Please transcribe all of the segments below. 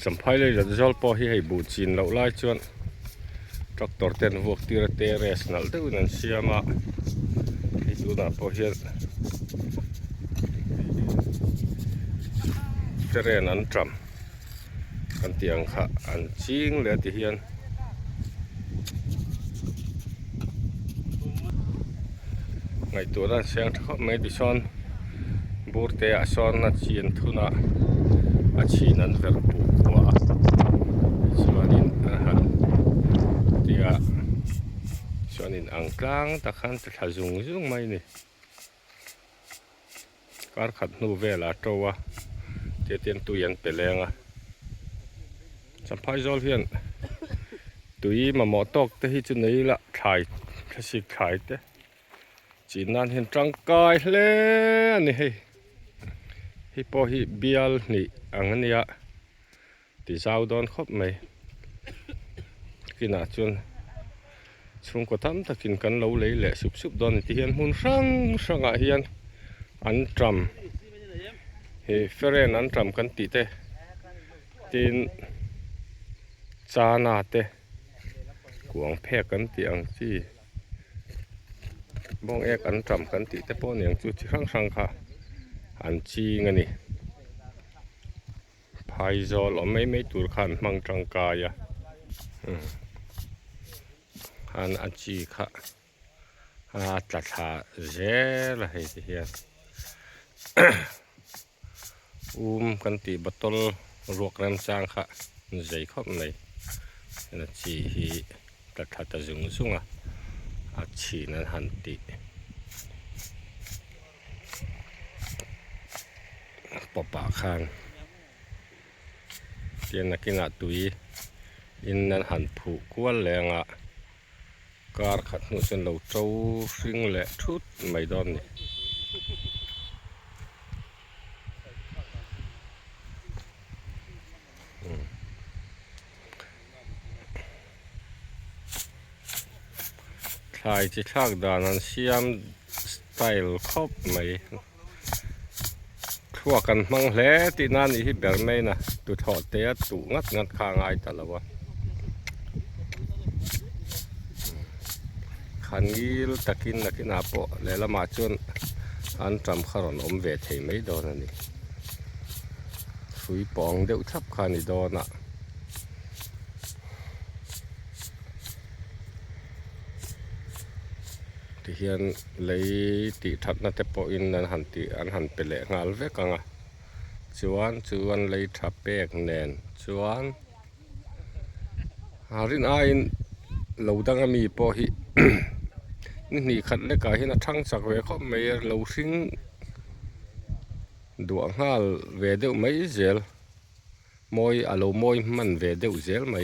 สัมภาระจะจอลพอให้บูจินเราไล่ชวนทรัคเตอร์เต็นพวกที่เราเตะเรสนั่นเดี๋ยวนั้นเสียมาให้ดูนะพอเห็นเทเรนอันทรัมกันเตียงค่ะอันจริงเลยที่เห็นไงตัวนั้นเสียงเขาไม่ดิฉันบูร์เตะชอนนัดจีนทุนะอาชีนั้นเวรบุกว่าส่วนนี้ที่ส่วนนี้อังกลางตะขันจะจุงไม่นี่การขัดนูเวลาตัวเตียนตุยันเปลงอ่ะสัมภาระจอลเพียนตุยมาหมอตอกแต่ที่จุดนี้ละถ่ายแค่สิถ่ายแต่จีนนั้นเห็นจังกายเลยนี่ให้พอให้เบียลนี่อันนี้ที่เจ้าโดนครบไหมกินอาจนช่วงก็ทำถ้ากินกันเราเลยแหละสุบๆโดนที่เห็นหุ่นช่างเห็นอันจำให้เฟรนอันจำกันติเตตินจานาเตกวงแพกกันติอังที่บ้องเอกอันจำกันติเตป้อนอย่างจุดที่ช่างค่ะอันจีงนี่พายจอลไม่ตูร์ขันมังจังกายอันจีค่ะจัดหาเจละให้ที่เห็นกันติบัตตลรวกน้ำจางค่ะใจครบในอันจีฮีจัดหาตะจุงอันจีนั้นหันติปะปะคางเตียนนักกินตุยอินนั้นหันผูกวนแรงการขัดนุสันเราเจ้าสิ่งแหละทุดไม่ดอนนี่ชายที่ชักดานันเสียมสไตล์ครบไหมทั่วกันมังแหล่ที่นั่นอีแบบไม่นะตุถอดเตะตุงัดข้างไอ้แต่ละวะขันยีลตะกินนักนาโปแล้วละมาจนอันจำขรนเวทไม่โดนนี่ฟุยปองเดือดทับขันนี่โดนที่เห็นเลยติทัดนัดเปอินนั้นหันติอันหันไปแหลกงาลเวกังจวนเลยทับเปกแนนจวนหารินไอเราดังมีปอหินี่ขัดเล็กไอ้นะทั้งสักเวก็ไม่เราซิงดวงห้าเวเดียวไม่เจลมอยอารมณ์มันเวเดียวเจลไม่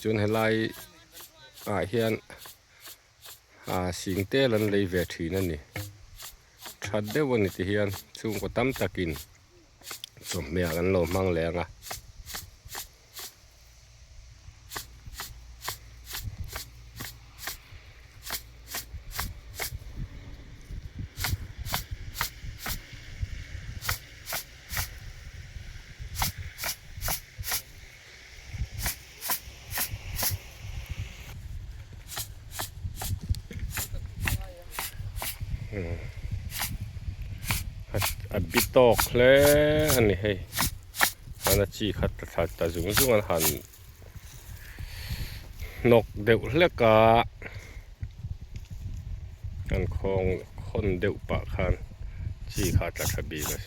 จนให้ไล่เฮียนสิ่งเตลันเลยเวทีนั่นนี่ชัดเดียววันนี้ที่เฮียนช่วงก็ตั้มตะกินสมเมียกันโลมั่งแรงบิตอกเลยอันนี้ให้อันนั้นจีขัดตะจุงอันหันนกเดือดเล็กอันของคนเดือดปะคันจีขัดตะทบีนะ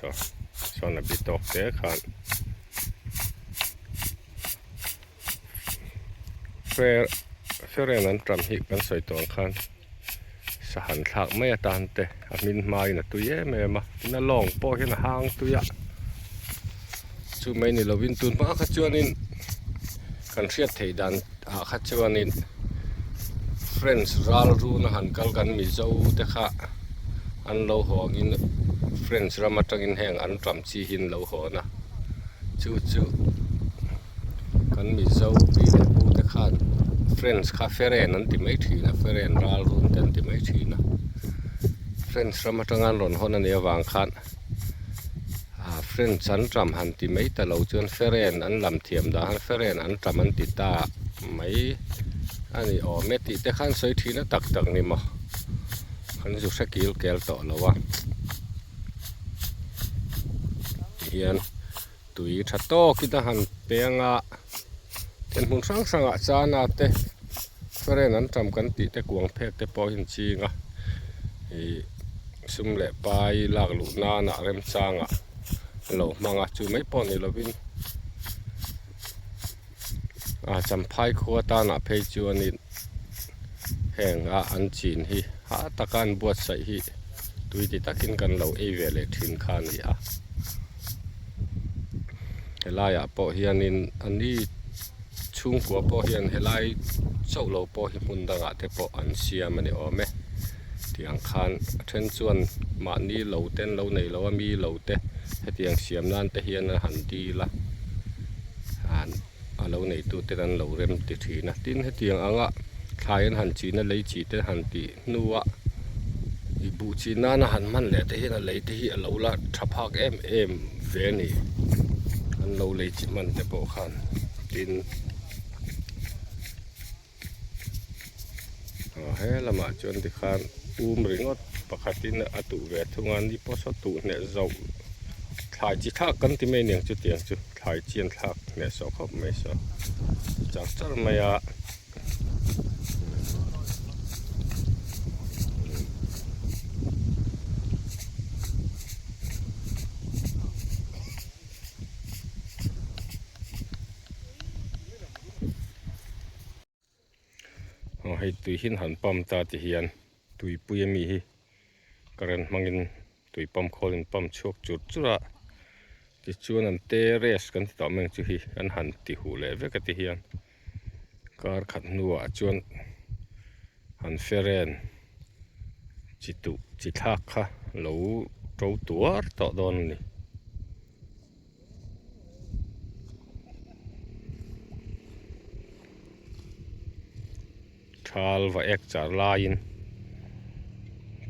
ส่วนบิตอกเด็กคันเฟรนั้นจำหิกันใส่ตัวคันสหันทักไม่ตานเตะมินมาอินะตัวเย่แม่มาน่าลองปอเห็นหางตัวยะจู่ไม่นี่เราวินตุนมาขัดจวนินกันเสียดเทดันขัดจวนินเฟรนส์รัลรูนะหันกัลกันมิเจ้าเตะค่ะอันเราหอกินเฟรนส์รามาจังอินแห่งอันจำชีหินเราหอนะจู่กันมิเจ้าปีเดปูเตะค่ะเฟรนส์คาเฟ่เรนนั่นที่ไม่ถือนะเฟรนรัลรูนเต็นที่ไม่ถือนะเฟรนส์รามาจังอันหล่นหอนั่นเอวางคันเฟ friend สันรำหันติไม่ตะเราจวนเฟรนอันลำเทียมดาเฟรนอันรำอันติตาไม่อันนี้อ๋อเมติแต่ขันสวยทีนะตักนี่มั้งขันจุสกิลเกลต่อแล้ววะเฮียนตุยชัดโตคิดหันเปียงอ่ะเห็นหุ่นสังอ่ะจานาเตเฟรนอันรำกันติแต่กวงเพกแต่พอเห็นจริงอ่ะซุ่มเละไปหลากหลุดหน้าหนาเริ่มจางอ่ะเรามังอ่ะจูไม่ปนนี่เราวินจำพายขัวตาหน้าเพจวนนี่แห่งอันจีนฮีหาตะการบวชใส่ฮีตุยติตะกินกันเราเวเลทินคานี่เฮลายปอเฮียนินอันนี้ชุ่งกัวปอเฮียนเฮลายเจ้าเราปอฮิมุนดังเทปออันเสียมันนี่อ๋อไหมที่อังคารเช่นส่วนมานี้เราเต้นเราในเรามีเราเตะให้ที่อังเสียมนั่นแต่เฮียนหันดีละเราในตัวเต้นเราเริ่มติดทีนะทิ้งให้ที่อังคลายหันจีนเลยจีเตหันตีนัวอีบูจีน่าหันมันแหละแต่เฮียนเลยที่เราละทับพักเอ็มเวนี่อันเราเลยจีมันแต่ปอขันทิ้งเฮ้ละมาจนที่ขันริงอดปกติเนี่ยอตุเวทุงานนี้พอสตุเนี่ยเราถ่ายจีทักกันที่ไม่เนียงจุดเตียงจุดถ่ายเจียนทักเนี่ยสอบไม่สอบจากนั้นไม่ให้ตุยหินหันปั๊มตาที่เฮียนตุยปุยมีฮีกระนั้นมังอินตุยปั๊มโคลินปั๊มชกจุดจุระที่ชวนอันเตเรสกันที่ต่อเมืองจุฮีอันหันที่หูเล่เวกที่เฮียนการขัดนัวชวนหันเฟรนจิตุจิทักค่ะเหลาตัวต่อดอนนี่ชาลว่าเอกจารลายน์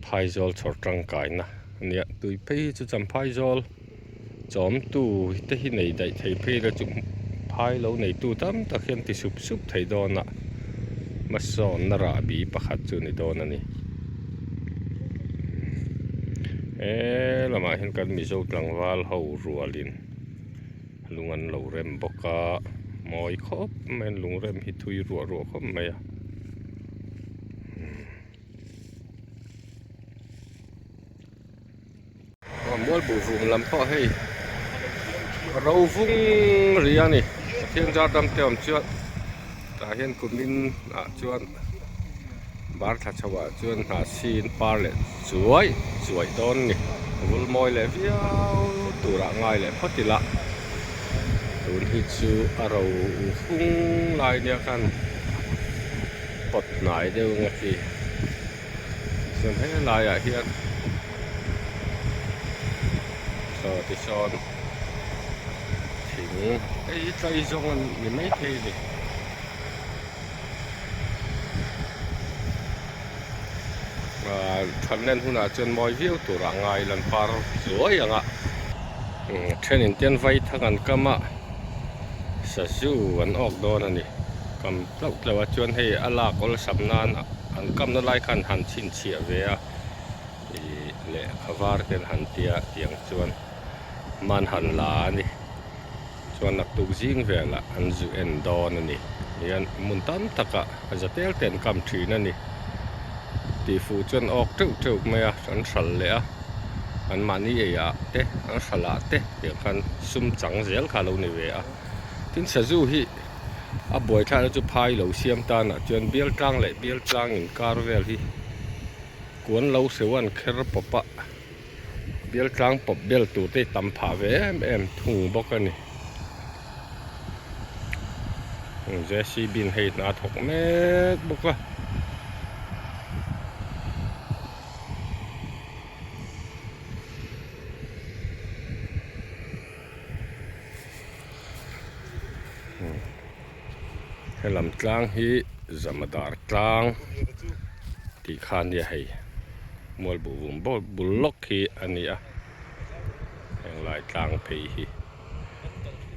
พายจอลชอตรังกายนะเนี่ยตุยเพย์จะจำพายจอลจอมตู้ที่ที่ไหนได้ไทยเพย์แล้วจุ่มพายเราในตู้ตั้มตะเคียนที่สุบไทยดอนนะมาสอนนราบีประคัดจุในดอนนี่เรามาเห็นกันมีโจกลางวาลเขารัวลินลุงอันเราเริ่มบอกว่ามอยครบแม่ลุงเริ่มฮิตุยรัวครบไหมมัวบุรุษลำพ่อให้เราฟุ้งเรียนี่เที่ยงจอดดำเต็มจวนแต่เห็นคุณมินจวนบาร์ทัชวะจวนหาซีนปาร์เลสวยต้นนี่วุ้ลมอยเลยวิวตัวละง่ายเลยพอดีละตุนฮิจูเราฟุ้งลายเนี่ยกันปดไหนเดียวไงที่ส่วนให้ลายเฮียที่ชอนถึงใจจงมันยังไม่เทเลยทำเล่นหุ่นจนมอยวิวตัวร่างกายลันพาร์สวยอย่างเช่นอินเดียนไฟทั้งกันก็มาสัจจูวันออกโดนนี่กำลังเลยว่าชวนให้อาลากอลสับนานอันกำลังไล่ขันหันชินเฉียเวียเละขวารกันหันเตียงชวนมันหันลานี่ชวนนักตุกจิงเวลาอันจูเอ็นดอนนี่ยันมุนตันตะกะอาจจะเตลเต็นคำทีนั่นนี่ตีฟูจนออกจุกไม่อันสัลเลยอันมันนี่เตะอันสลัดเตะเดี๋ยวกันซุ่มจังเสียงขาลูนี่เวทิ้งสัจจูฮีบ่อยท่าเราจะพายเราเสียมตาจนเบี้ยจังเลยเบี้ยจังอินการเวลฮีกวนเราเสียวันเครปปะเบี้ยกลางปบเบี้ยตัวเตะตำผาเวถุงบอกกันนี่เจสซี่บินให้นาถกเม็ดบอกว่าให้ลำกลางฮีจำมาดาร์กลางที่ขานเนี่ยให้มวลบุล็อกฮีอันนี้แห่งไร ายตางเพhi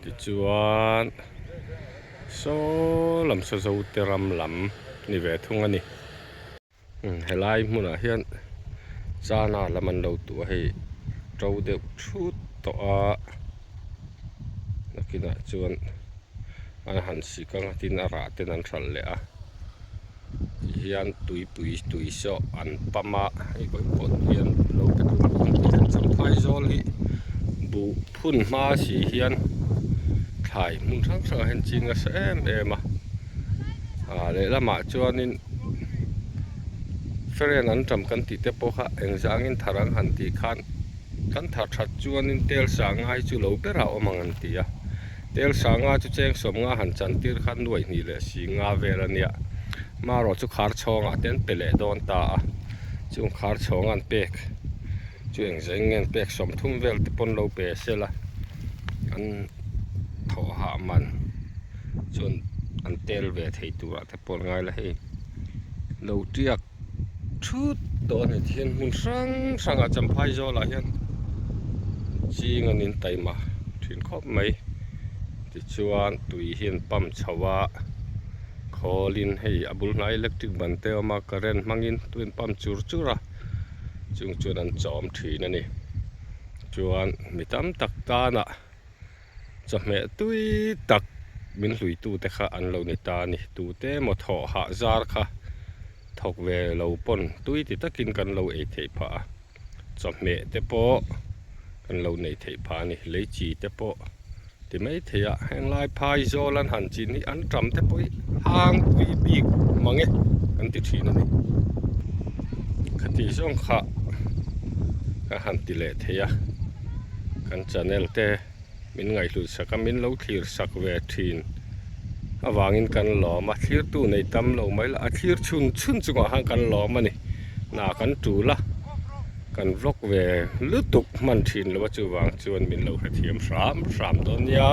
ti chuan so lam so zo te ram lam ni ve thung ani helai hmuna hian chana laman lo tu hei tro de thut to a nakina chuan an han sikang tin ara ten an thal le a hian tui so an pama ei koi pot hian lo te hian champhai zol hi bu phun ma si hian thai mun thang sa hen chinga sa em le lama chuanin feren an tam kan ti te po kha engzangin tharang han ti khan kan thar that chuanin tel sangai chu lo bera omangan ti a tel sanga chu cheng som nga han chan tir khan nuai ni le si nga verania maro chu khar chonga ten pele don ta a chung khar chongan pek chu engzengen pek som thum vel te pon lo pe sela an tho ha man chun an tel ve thei tura te pon ngai la hei lo tiak thut to ni thian mun sang a champhai zo la hian ching anin taima thin khop mai ti chuan tui hian pam chawa kholin hei abul na electric ban te ma current mangin tuin pam chura chung chuan an chom thin ani chuan mitam tak ta na chame tui tak min hlui tu te kha an lo ni ta ni tu te mo tho ha zar kha thok ve lo pon tui ti takin kan lo e thei pha chame te po kan lo nei thei pha ni leichi te po ti mai theya heng lai phai zolan han chin ni an tram te poi hang pui bik mange kan ti thin ani khati zong kha ka han ti le theya kan channel te min ngai hlu saka min lo thlir sak ve thin awangin kan lo ma thlir tu nei tam lo mai la a thlir chun chunga hang kan lo ma ni na kan tu la kan vlog ve lutuk man thin lo chu wang chuan min lo kha thiam ram don ya